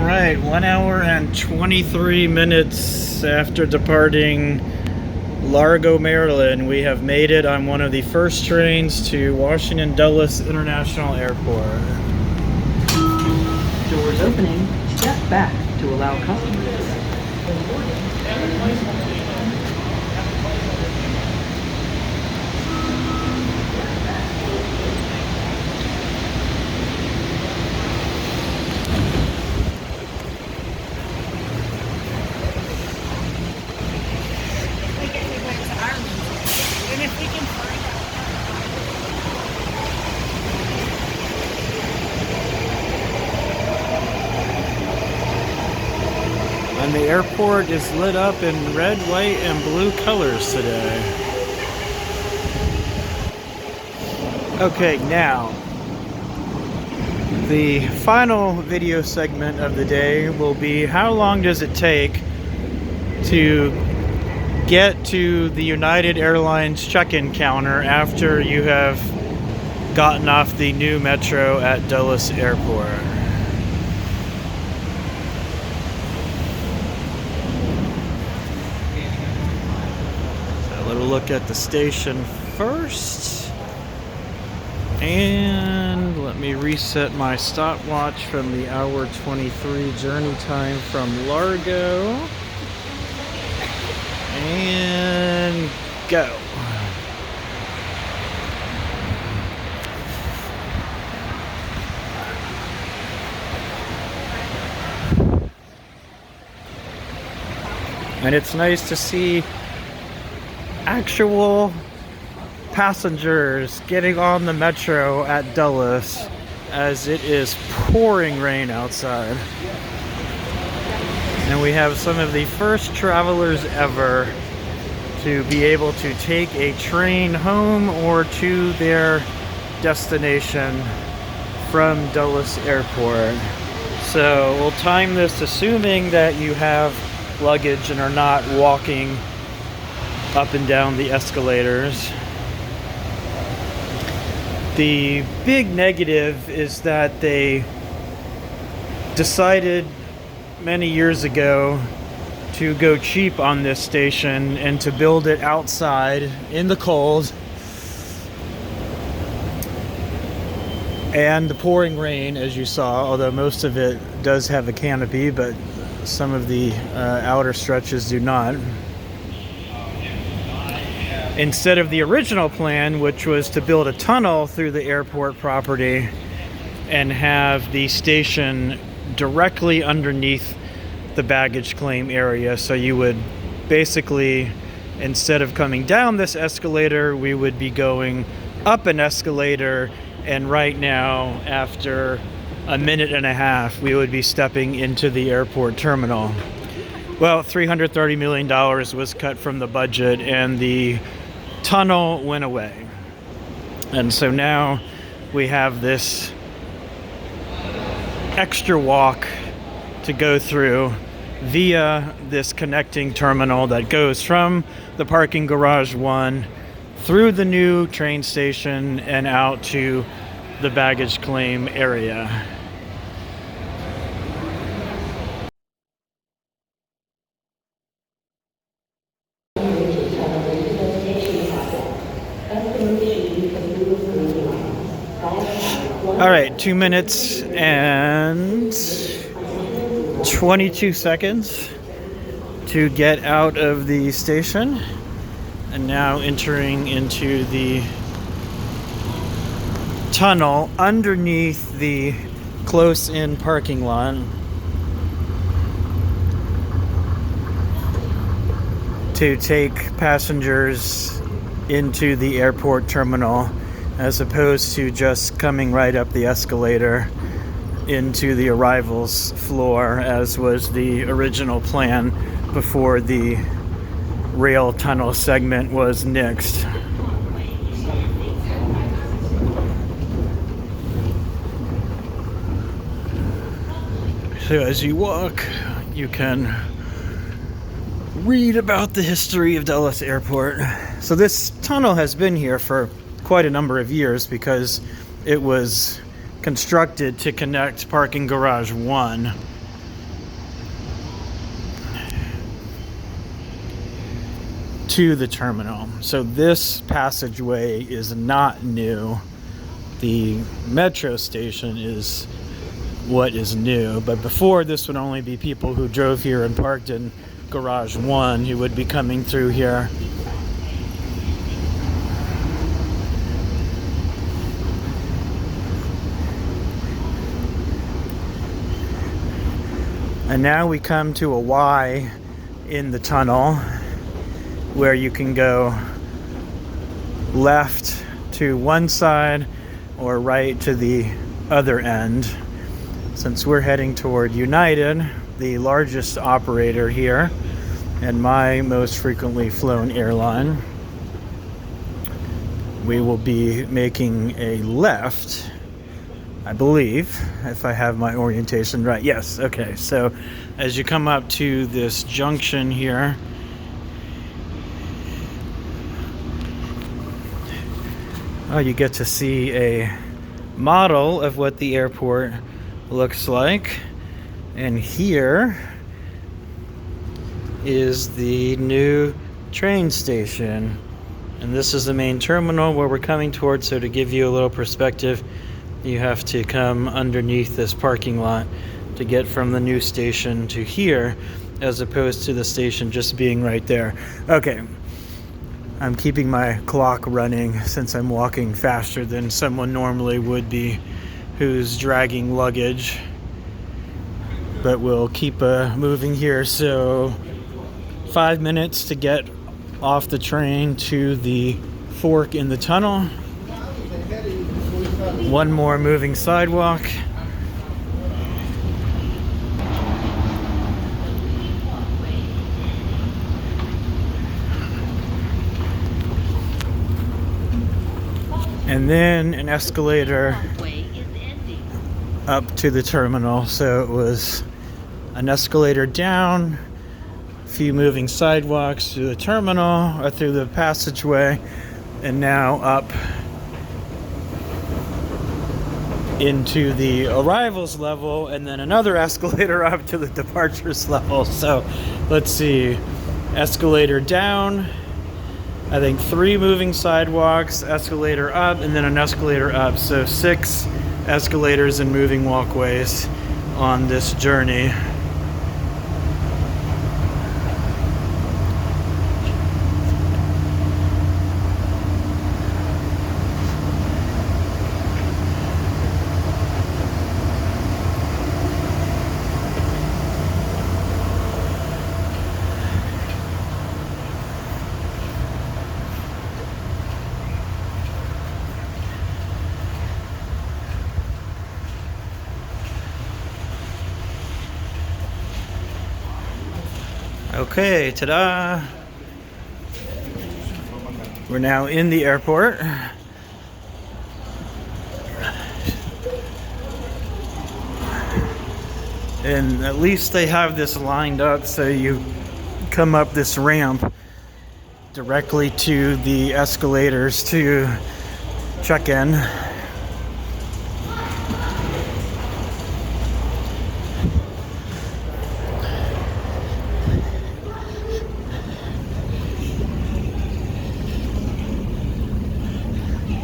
right, 1 hour and 23 minutes after departing Largo, Maryland, we have made it on one of the first trains to Washington Dulles International Airport. Doors opening, step back to allow customers. And the airport is lit up in red, white, and blue colors today. Okay, now, the final video segment of the day will be how long does it take to get to the United Airlines check-in counter after you have gotten off the new metro at Dulles Airport. Look at the station first, and let me reset my stopwatch from the hour 23 journey time from Largo, and go. And it's nice to see actual passengers getting on the metro at Dulles as it is pouring rain outside. And we have some of the first travelers ever to be able to take a train home or to their destination from Dulles Airport. So we'll time this assuming that you have luggage and are not walking up and down the escalators. The big negative is that they decided many years ago to go cheap on this station and to build it outside in the cold and the pouring rain, as you saw, although most of it does have a canopy, but some of the outer stretches do not. Instead of the original plan, which was to build a tunnel through the airport property and have the station directly underneath the baggage claim area. So you would basically, instead of coming down this escalator, we would be going up an escalator, and right now, after a minute and a half, we would be stepping into the airport terminal. Well, $330 million was cut from the budget, and the tunnel went away. And so now we have this extra walk to go through via this connecting terminal that goes from the parking garage 1 through the new train station and out to the baggage claim area. All right, 2 minutes and 22 seconds to get out of the station, and now entering into the tunnel underneath the close-in parking lot to take passengers into the airport terminal, as opposed to just coming right up the escalator into the arrivals floor, as was the original plan before the rail tunnel segment was nixed. So as you walk, you can read about the history of Dulles Airport. So this tunnel has been here for quite a number of years because it was constructed to connect parking garage 1 to the terminal. So this passageway is not new. The metro station is what is new, but before this would only be people who drove here and parked in garage 1 who would be coming through here. And now we come to a Y in the tunnel where you can go left to one side or right to the other end. Since we're heading toward United, the largest operator here and my most frequently flown airline, we will be making a left, I believe, if I have my orientation right. Yes, okay. So as you come up to this junction here, you get to see a model of what the airport looks like. And here is the new train station. And this is the main terminal where we're coming towards. So to give you a little perspective, you have to come underneath this parking lot to get from the new station to here, as opposed to the station just being right there. Okay, I'm keeping my clock running since I'm walking faster than someone normally would be who's dragging luggage. But we'll keep moving here. So 5 minutes to get off the train to the fork in the tunnel. One more moving sidewalk. And then an escalator up to the terminal. So it was an escalator down, a few moving sidewalks to the terminal or through the passageway, and now up into the arrivals level, and then another escalator up to the departures level. So let's see, escalator down, I think 3 moving sidewalks, escalator up, and then an escalator up. So 6 escalators and moving walkways on this journey. Okay, ta-da! We're now in the airport. And at least they have this lined up so you come up this ramp directly to the escalators to check in.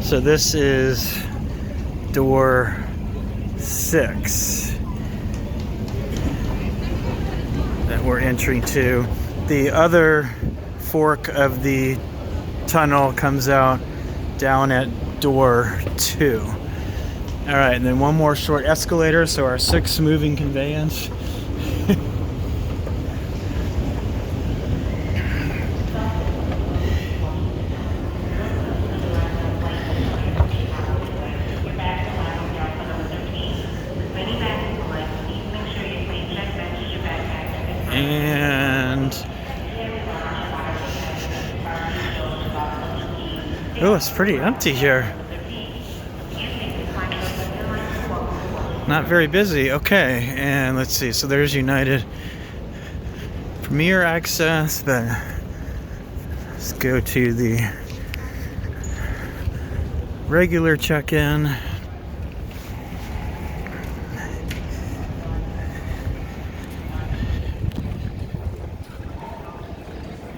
So this is door 6 that we're entering to. The other fork of the tunnel comes out down at door 2. All right, and then one more short escalator, so our 6 moving conveyance. And oh, it's pretty empty here. Not very busy. Okay, and let's see. So there's United Premier Access, but let's go to the regular check-in.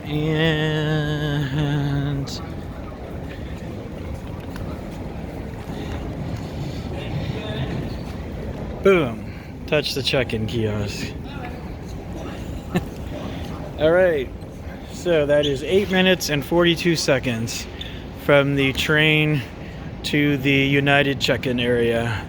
And Boom. Touch the check-in kiosk. All right. So that is 8 minutes and 42 seconds from the train to the United check-in area.